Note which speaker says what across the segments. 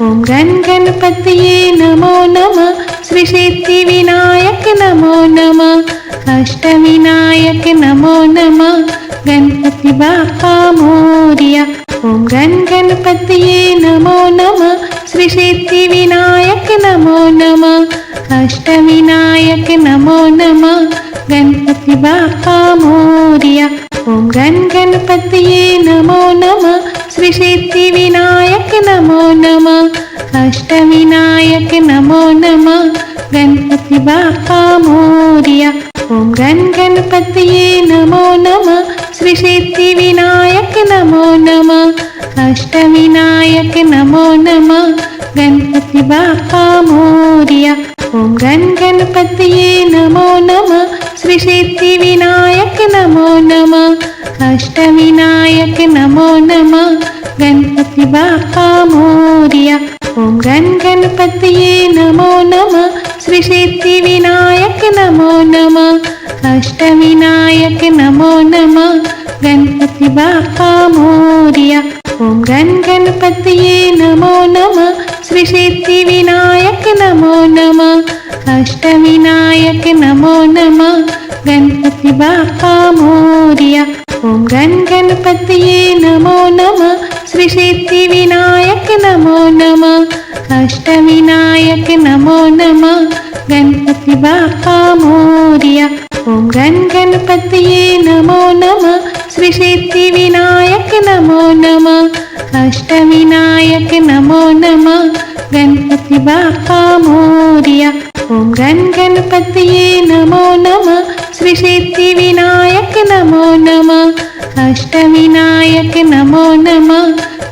Speaker 1: ఓం gun గణపతియే నమో నమః శ్రీ సిద్ధి వినాయక నమో నమః అష్టవినాయక నమో నమః గణపతి బాప్పా మోరియా ఓం గన్ గణపతియే నమో నమః శ్రీ సిద్ధి వినాయక నమో నమః అష్టవినాయక నమో నమః గణపతి బాప్పా మోరియా ఓం గన్ గణపతియే నమో నమః శ్రీ సిద్ధి వినాయక నమో నమః అష్టవినాయక నమో నమః గణపతి బాప్పా మోరియా ఓం గన్ గణపతియే నమో నమః శ్రీ సిద్ధి వినాయక నమో నమః అష్టవినాయక నమో నమః గణపతి బాప్పా మోరియా ఓం గన్ గణపతియే నమో నమః శ్రీ సిద్ధి వినాయక నమో నమః అష్టవినాయక నమో నమః గణపతి బాప్పా మోరియా ఓం గన్ గణపతియే నమో నమః శ్రీ సిద్ధి వినాయక నమో నమః అష్టవినాయక నమో నమః గణపతి బాప్పా మోరియా ఓం గన్ గణపతియే నమో నమః శ్రీ సిద్ధి వినాయక నమో నమః అష్టవినాయక నమో నమః గణపతి బాప్పా మోరియా ఓం గన్ గణపతియే నమో నమః శ్రీ సిద్ధి వినాయక నమో నమః అష్టవినాయక నమో నమః గణపతి బాప్పా మోరియా ఓం గన్ గణపతియే నమో నమః శ్రీ సిద్ధి వినాయక నమో నమః అష్టవినాయక నమో నమః గణపతి బాప్పా మోరియా ఓం గన్ గణపతియే నమో నమః శ్రీ సిద్ధి వినాయక నమో నమః అష్టవినాయక నమో నమః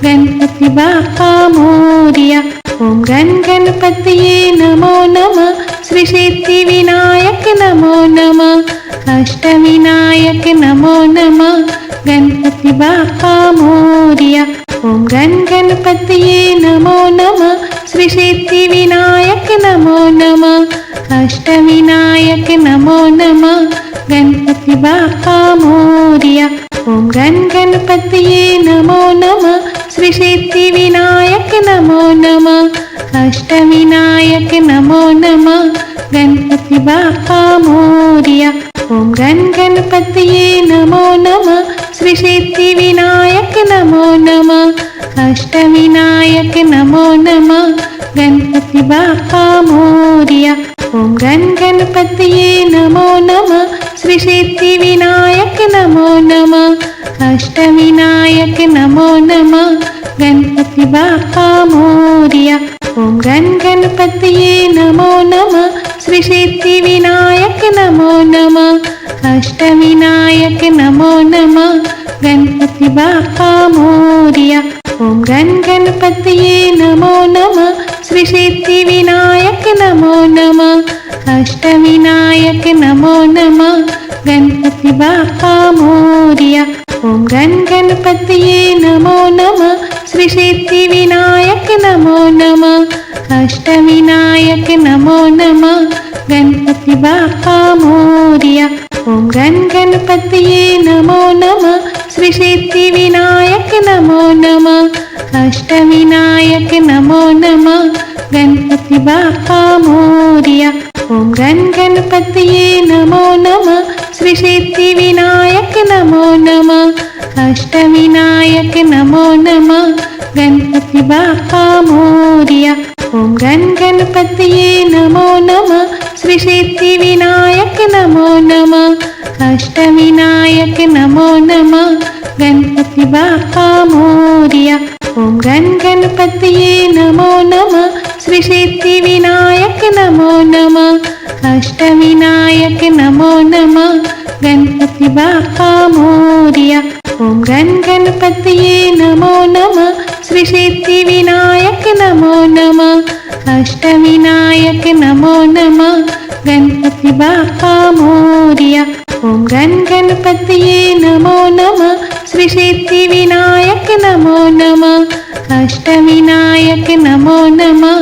Speaker 1: గణపతి బాప్పా మోరియా ఓం గన్ గణపతియే నమో నమః శ్రీ సిద్ధి వినాయక నమో నమః అష్టవినాయక నమో నమః గణపతి బాప్పా మోరియా ఓం గన్ గణపతియే నమో నమః శ్రీ సిద్ధి వినాయక నమో నమః అష్టవినాయక నమో నమః గణపతి బాప్పా మోరియా ఓం గన్ గణపతియే నమో నమః శ్రీ సిద్ధి వినాయక నమో నమః అష్టవినాయక నమో నమః గణపతి బాప్పా మోరియా ఓం గన్ గణపతియే నమో నమః శ్రీ సిద్ధి వినాయక నమో నమః అష్టవినాయక నమో నమః గణపతి బాప్పా మోరియా ఓం గన్ గణపతియే నమో నమః శ్రీ సిద్ధి వినాయక నమో నమః అష్టవినాయక నమో నమః గణపతి బాప్పా మోరియా ఓం గన్ గణపతియే నమో నమః శ్రీ సిద్ధి వినాయక నమో నమః అష్టవినాయక నమో నమః గణపతి బాప్పా మోరియా ఓం గన్ గణపతియే నమో నమః శ్రీ సిద్ధి వినాయక నమో నమః అష్టవినాయక నమో నమః గణపతి బాప్పా మోరియా ఓం గన్ గణపతియే నమో నమః శ్రీ సిద్ధి వినాయక నమో నమః అష్టవినాయక నమో నమః గణపతి బాప్పా మోరియా ఓం గన్ గణపతియే నమో నమః శ్రీ సిద్ధి వినాయక నమో నమః అష్టవినాయక నమో నమః గణపతి బాప్పా మోరియా ఓం గన్ గణపతియే నమో నమః శ్రీ సిద్ధి వినాయక నమో నమః అష్టవినాయక నమో నమః గణపతి బాప్పా మోరియా ఓం గన్ గణపతియే నమో నమః శ్రీ సిద్ధి వినాయక నమో నమః అష్టవినాయక నమో నమః గణపతి బాప్పా మోరియా ఓం గన్ గణపతియే నమో నమః శ్రీ సిద్ధి వినాయక నమో నమః అష్టవినాయక నమో నమః గణపతి బాప్పా మోరియా ఓం గన్ గణపతియే నమో నమః శ్రీ సిద్ధి వినాయక నమో నమః అష్టవినాయక నమో నమః గణపతి బాప్పా మోరియా ఓం గన్ గణపతియే నమో నమః శ్రీ సిద్ధి వినాయక నమో నమః అష్టవినాయక నమో నమః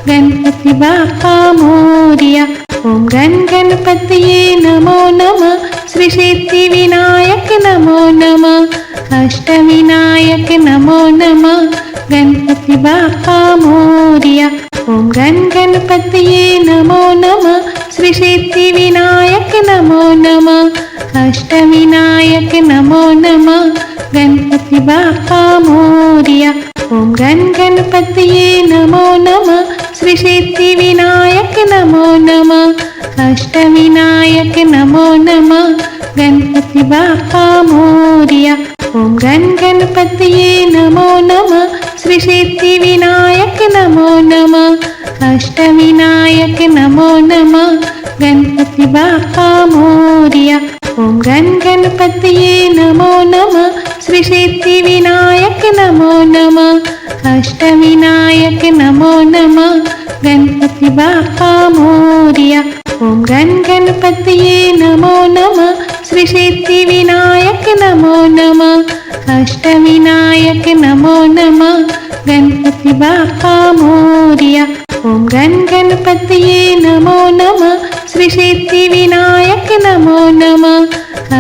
Speaker 1: గణపతి బాప్పా మోరియా ఓం గన్ గణపతియే నమో నమః శ్రీ సిద్ధి వినాయక నమో నమః అష్టవినాయక నమో నమః గణపతి బాప్పా మోరియా गणपतये नमो नमः श्री सिद्धि विनायक नमो नमः अष्टविनायक नमो नमः गणपति बाप्पा मोरया। ओम गणपतये नमो नमः श्री सिद्धि विनायक नमो नमः अष्टविनायक नमो नमः गणपति बाप्पा मोरया। ओम गणपतये नमो नमः श्री सिद्धि विनायक नमो नमः अष्टविनायक नमो नमः गणपति बाप्पा मोरया। ओम गणपतये नमो नमः श्री सिद्धि विनायक नमो नमः अष्टविनायक नमो नमः गणपति बाप्पा मोरया। ओम गणपतये नमो नमः श्री सिद्धि विनायक नमो नमः अष्टविनायक नमो नमः गणपति बाप्पा मोरया। ओम गणपतये नमो नमः श्री सिद्धि विनायक नमो नमः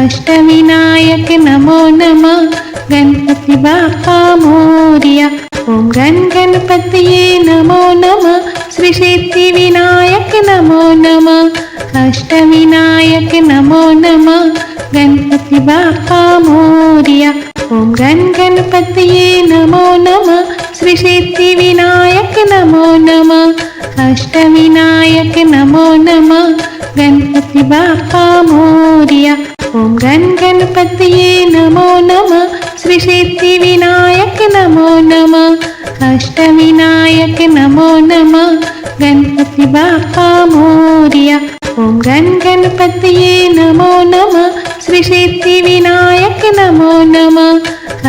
Speaker 1: अष्टविनायक नमो नमः गणपति बाप्पा मोरया। ओम गणपतये नमो नमः श्री सिद्धि विनायक नमो नमः अष्टविनायक नमो नमः गणपति बाप्पा मोरया। ओम गणपतये नमो नमः श्री सिद्धि विनायक नमो नमः अष्टविनायक नमो नमः गणपति बाप्पा मोरया। ओम गणपतये नमो नमः श्री सिद्धि विनायक नमो नमः अष्टविनायक नमो नमः गणपति बाप्पा मोरया। ओम गणपतये नमो नमः श्री सिद्धि विनायक नमो नमः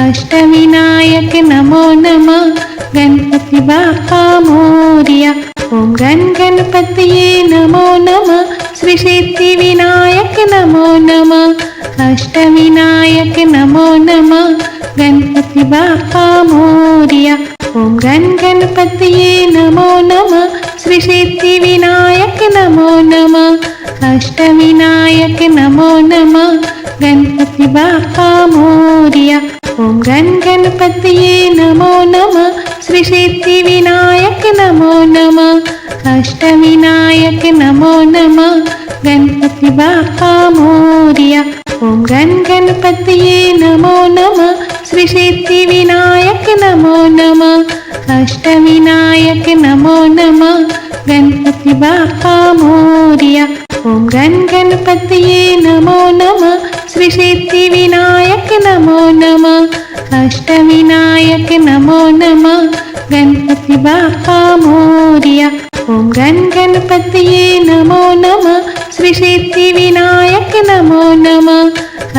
Speaker 1: अष्टविनायक नमो नमः गणपति बाप्पा मोरया। ओम गणपतये नमो नमः श्री सिद्धि विनायक नमो नमः अष्टविनायक नमो नमः गणपति बाप्पा मोरया। ओम गणपतये नमो नमः श्री सिद्धि विनायक नमो नमः अष्टविनायक नमो नमः गणपति बाप्पा मोरया। ओम गणपतये नमो नमः श्री सिद्धि विनायक नमो नमः अष्टविनायक नमो नमः गणपति बाप्पा मोरया। ओम गणपतये नमो नमः श्री सिद्धि विनायक नमो नमः अष्टविनायक नमो नमः गणपति बाप्पा मोरया। ओम गणपतये नमो नमः श्री सिद्धि विनायक नमो नमः अष्टविनायक नमो नमः गणपति बाप्पा मोरया। ओम गणपतये नमो नमः श्री सिद्धि विनायक नमो नमः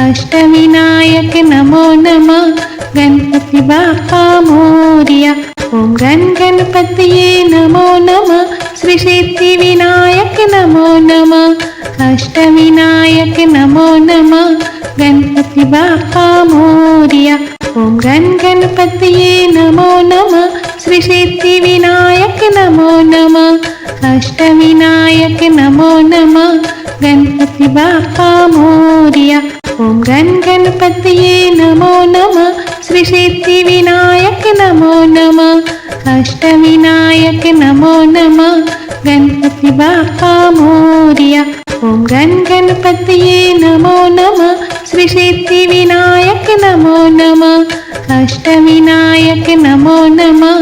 Speaker 1: अष्टविनायक नमो नमः गणपति बाप्पा मोरया। ओम गणपतये नमो नमः श्री सिद्धि विनायक नमो नमः अष्टविनायक नमो नमः गणपति बाप्पा मोरया। ओम गणपतये नमो नमः श्री सिद्धि विनायक नमो नमः अष्टविनायक नमो नमः गणपति बाप्पा मोरया। ओम गणपतये नमो नमः श्री सिद्धि विनायक नमो नमः अष्टविनायक नमो नमः गणपति बाप्पा मोरया। ओम गणपतये नमो नमः श्री सिद्धि विनायक नमो नमः अष्टविनायक नमो नमः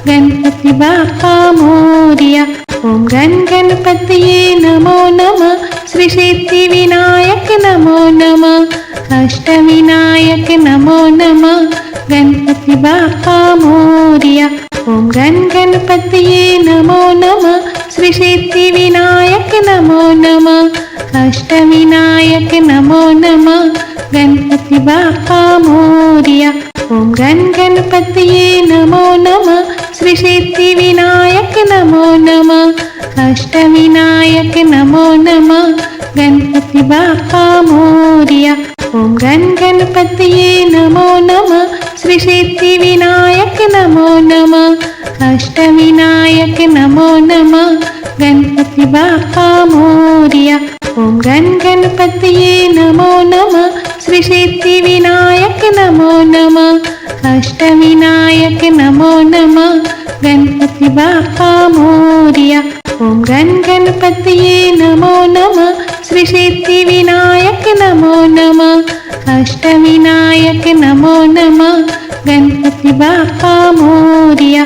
Speaker 1: गणपति बाप्पा मोरया। ओम गणपतये नमो नमः श्री सिद्धि विनायक नमो नमः अष्टविनायक नमो नमः गणपति बाप्पा मोरया। ओम गणपतये नमो नमः श्री सिद्धि विनायक नमो नमः अष्टविनायक नमो नमः गणपति बाप्पा मोरया। ओम गणपतये नमो नमः श्री सिद्धि विनायक नमो नमः अष्टविनायक नमो नमः गणपति बाप्पा मोरया। ओम गणपतये नमो नमः श्री सिद्धि विनायक नमो नमः अष्टविनायक नमो नमः गणपति बाप्पा मोरया। ओम गणपतये नमो नमः श्री सिद्धि विनायक नमो नमः अष्टविनायक नमो नमः गणपति बाप्पा मोरया। ओम ఓం గన్ గణపతియే నమో నమః శ్రీ సిద్ధి వినాయక నమో నమః అష్ట వినాయక నమో నమః గణపతి బాప్పా మోరియా।